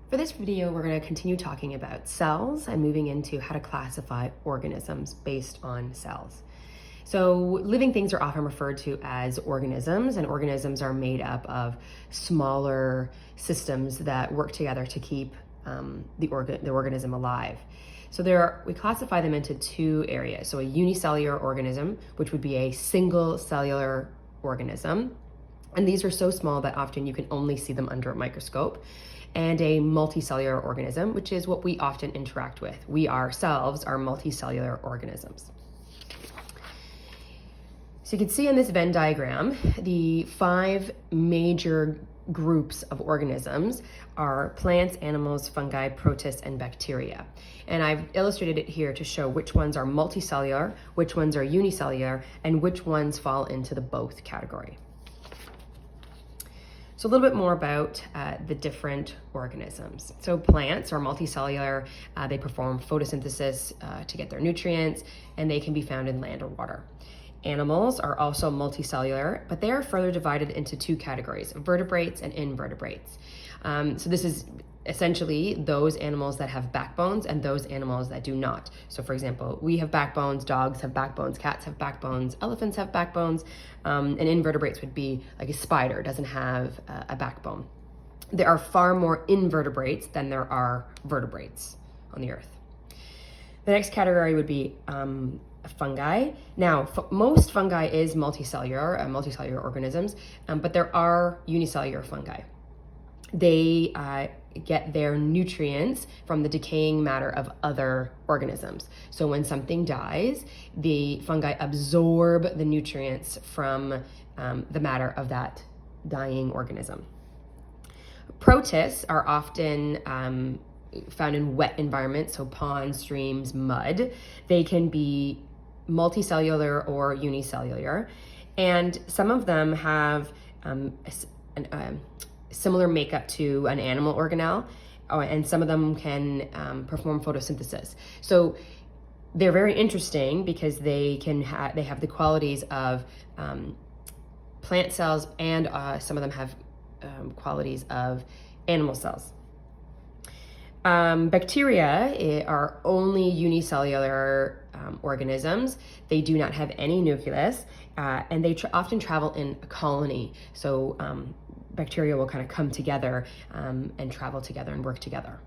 For this video, we're going to continue talking about cells and moving into how to classify organisms based on cells. So living things are often referred to as organisms, and organisms are made up of smaller systems that work together to keep the organism alive. So we classify them into two areas. So a unicellular organism, which would be a single cellular organism, and these are so small that often you can only see them under a microscope, and a multicellular organism, which is what we often interact with. We ourselves are multicellular organisms. So you can see in this Venn diagram, the 5 major groups of organisms are plants, animals, fungi, protists, and bacteria. And I've illustrated it here to show which ones are multicellular, which ones are unicellular, and which ones fall into the both category. So a little bit more about the different organisms. So plants are multicellular. They perform photosynthesis to get their nutrients, and they can be found in land or water. Animals are also multicellular, but they are further divided into 2 categories, vertebrates and invertebrates. So this is essentially those animals that have backbones and those animals that do not. So for example, we have backbones, dogs have backbones, cats have backbones, elephants have backbones, and invertebrates would be like a spider, doesn't have a backbone. There are far more invertebrates than there are vertebrates on the earth. The next category would be fungi. Now, most fungi is multicellular organisms, but there are unicellular fungi. They get their nutrients from the decaying matter of other organisms. So when something dies, the fungi absorb the nutrients from the matter of that dying organism. Protists are often found in wet environments, so ponds, streams, mud. They can be multicellular or unicellular, and some of them have similar makeup to an animal organelle, and some of them can perform photosynthesis. So they're very interesting because they have the qualities of plant cells, and some of them have qualities of animal cells. Bacteria are only unicellular organisms. They do not have any nucleus, and they often travel in a colony. So bacteria will kind of come together and travel together and work together.